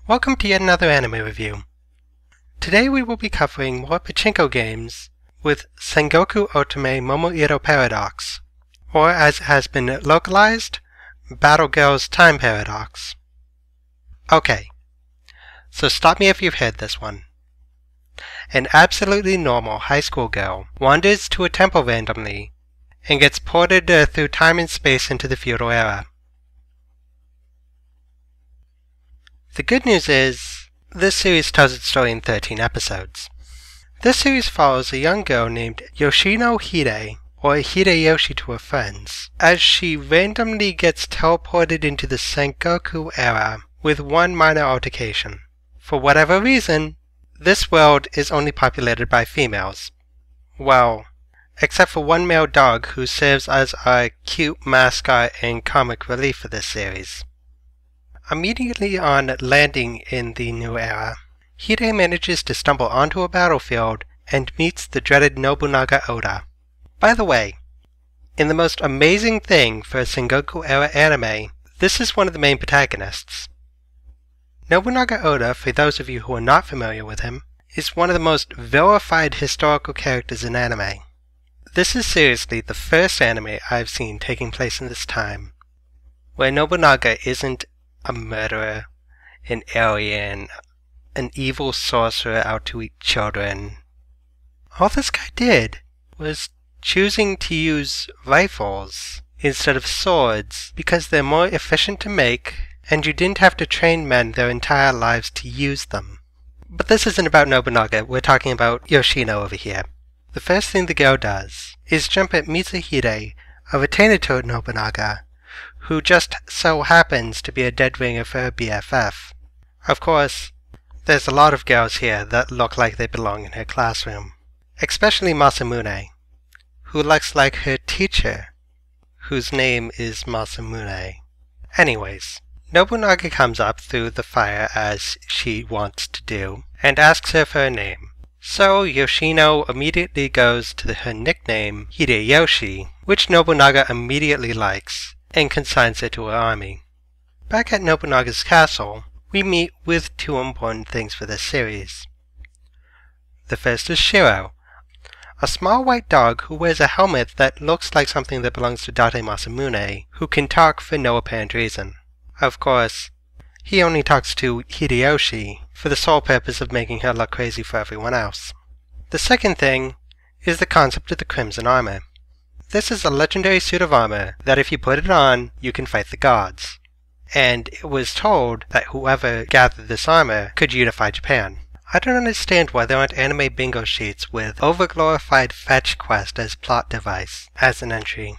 Welcome to yet another anime review. Today we will be covering more pachinko games with Sengoku Otome Momoiro Paradox, or as it has been localized, Battle Girls Time Paradox. Okay, so stop me if you've heard this one. An absolutely normal high school girl wanders to a temple randomly and gets ported through time and space into the feudal era. The good news is, this series tells its story in 13 episodes. This series follows a young girl named Yoshino Hide, or Hideyoshi to her friends, as she randomly gets teleported into the Sengoku era with one minor altercation. For whatever reason, this world is only populated by females. Well, except for one male dog who serves as our cute mascot and comic relief for this series. Immediately on landing in the new era, Hide manages to stumble onto a battlefield and meets the dreaded Nobunaga Oda. By the way, in the most amazing thing for a Sengoku era anime, this is one of the main protagonists. Nobunaga Oda, for those of you who are not familiar with him, is one of the most vilified historical characters in anime. This is seriously the first anime I've seen taking place in this time, where Nobunaga isn't a murderer, an alien, an evil sorcerer out to eat children. All this guy did was choosing to use rifles instead of swords because they're more efficient to make and you didn't have to train men their entire lives to use them. But this isn't about Nobunaga, we're talking about Yoshino over here. The first thing the girl does is jump at Mitsuhide, a retainer to Nobunaga, who just so happens to be a dead ringer for her BFF. Of course, there's a lot of girls here that look like they belong in her classroom, especially Masamune, who looks like her teacher, whose name is Masamune. Anyways, Nobunaga comes up through the fire as she wants to do, and asks her for her name. So Yoshino immediately goes to her nickname, Hideyoshi, which Nobunaga immediately likes, and consigns her to her army. Back at Nobunaga's castle, we meet with two important things for this series. The first is Shiro, a small white dog who wears a helmet that looks like something that belongs to Date Masamune, who can talk for no apparent reason. Of course, he only talks to Hideyoshi for the sole purpose of making her look crazy for everyone else. The second thing is the concept of the Crimson Armor. This is a legendary suit of armor that if you put it on, you can fight the gods. And it was told that whoever gathered this armor could unify Japan. I don't understand why there aren't anime bingo sheets with overglorified fetch quest as plot device as an entry.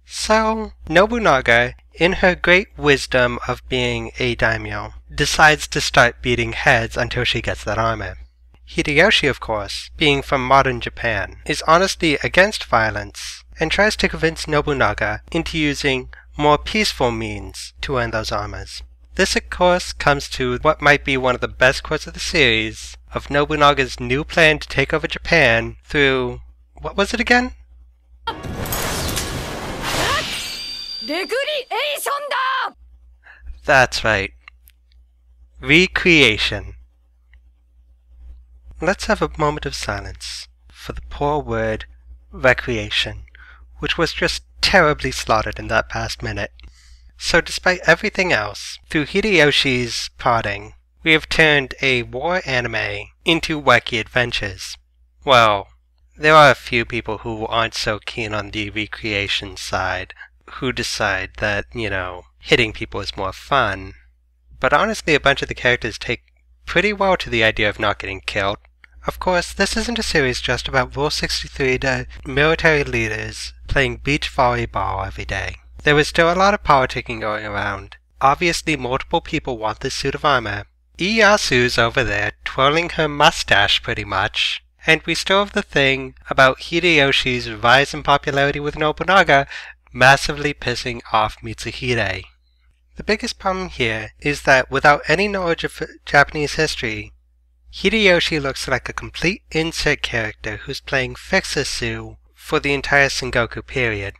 So, Nobunaga, in her great wisdom of being a daimyo, decides to start beating heads until she gets that armor. Hideyoshi, of course, being from modern Japan, is honestly against violence and tries to convince Nobunaga into using more peaceful means to earn those armors. This, of course, comes to what might be one of the best quotes of the series, of Nobunaga's new plan to take over Japan through... what was it again? That's right. Recreation. Let's have a moment of silence for the poor word recreation, which was just terribly slaughtered in that past minute. So despite everything else, through Hideyoshi's prodding, we have turned a war anime into wacky adventures. Well, there are a few people who aren't so keen on the recreation side, who decide that, hitting people is more fun. But honestly, a bunch of the characters take pretty well to the idea of not getting killed. Of course, this isn't a series just about Rule 63 to military leaders playing beach volleyball every day. There is still a lot of politicking going around. Obviously, multiple people want this suit of armor. Iyasu's over there twirling her mustache pretty much. And we still have the thing about Hideyoshi's rise in popularity with Nobunaga massively pissing off Mitsuhide. The biggest problem here is that without any knowledge of Japanese history, Hideyoshi looks like a complete insert character who's playing Fixer-Sue for the entire Sengoku period.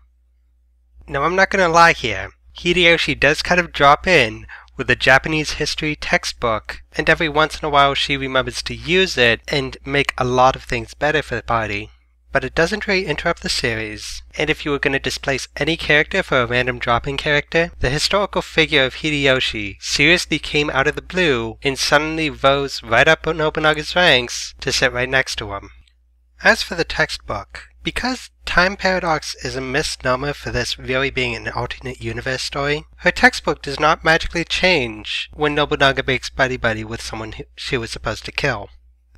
Now I'm not gonna lie here, Hideyoshi does kind of drop in with a Japanese history textbook, and every once in a while she remembers to use it and make a lot of things better for the party. But it doesn't really interrupt the series, and if you were going to displace any character for a random drop-in character, the historical figure of Hideyoshi seriously came out of the blue and suddenly rose right up Nobunaga's ranks to sit right next to him. As for the textbook, because time paradox is a misnomer for this really being an alternate universe story, her textbook does not magically change when Nobunaga makes buddy-buddy with someone she was supposed to kill.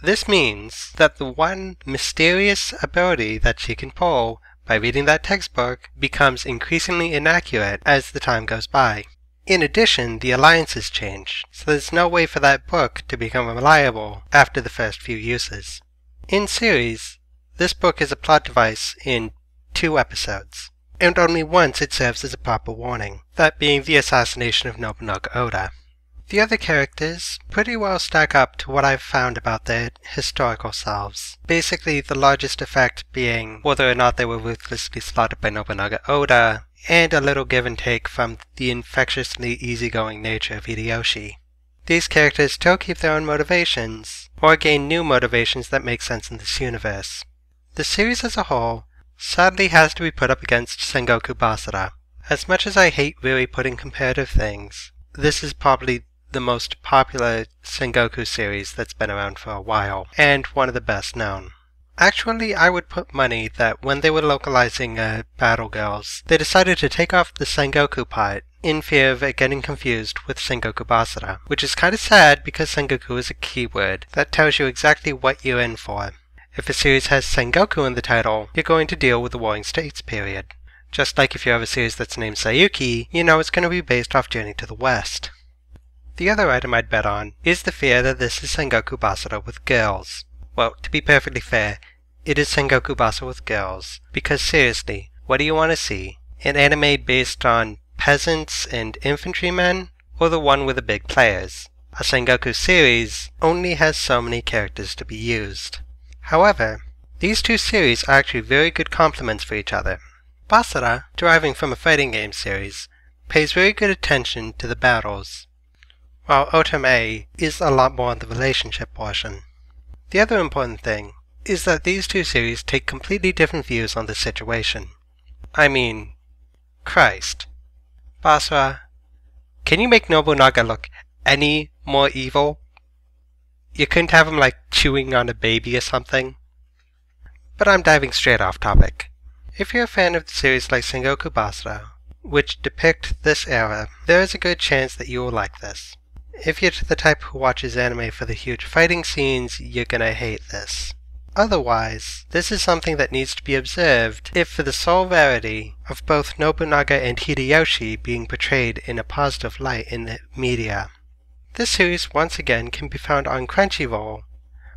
This means that the one mysterious ability that she can pull by reading that textbook becomes increasingly inaccurate as the time goes by. In addition, the alliances change, so there's no way for that book to become reliable after the first few uses. In series, this book is a plot device in 2 episodes, and only once it serves as a proper warning, that being the assassination of Nobunaga Oda. The other characters pretty well stack up to what I've found about their historical selves. Basically, the largest effect being whether or not they were ruthlessly slaughtered by Nobunaga Oda, and a little give and take from the infectiously easygoing nature of Hideyoshi. These characters still keep their own motivations, or gain new motivations that make sense in this universe. The series as a whole sadly has to be put up against Sengoku Basara. As much as I hate really putting comparative things, this is probably the most popular Sengoku series that's been around for a while, and one of the best known. Actually, I would put money that when they were localizing Battle Girls, they decided to take off the Sengoku part in fear of it getting confused with Sengoku Basara, which is kinda sad because Sengoku is a keyword that tells you exactly what you're in for. If a series has Sengoku in the title, you're going to deal with the Warring States period. Just like if you have a series that's named Sayuki, you know it's going to be based off Journey to the West. The other item I'd bet on is the fear that this is Sengoku Basara with girls. Well, to be perfectly fair, it is Sengoku Basara with girls, because seriously, what do you want to see? An anime based on peasants and infantrymen, or the one with the big players? A Sengoku series only has so many characters to be used. However, these 2 series are actually very good complements for each other. Basara, deriving from a fighting game series, pays very good attention to the battles, while Otome is a lot more on the relationship portion. The other important thing is that these 2 series take completely different views on the situation. I mean, Christ. Basara, can you make Nobunaga look any more evil? You couldn't have him like chewing on a baby or something? But I'm diving straight off topic. If you're a fan of the series like Sengoku Basara, which depict this era, there is a good chance that you will like this. If you're the type who watches anime for the huge fighting scenes, you're gonna hate this. Otherwise, this is something that needs to be observed if for the sole rarity of both Nobunaga and Hideyoshi being portrayed in a positive light in the media. This series once again can be found on Crunchyroll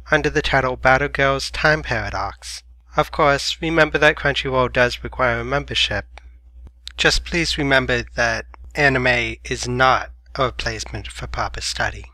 under the title Battle Girls Time Paradox. Of course, remember that Crunchyroll does require a membership. Just please remember that anime is not a replacement for proper study.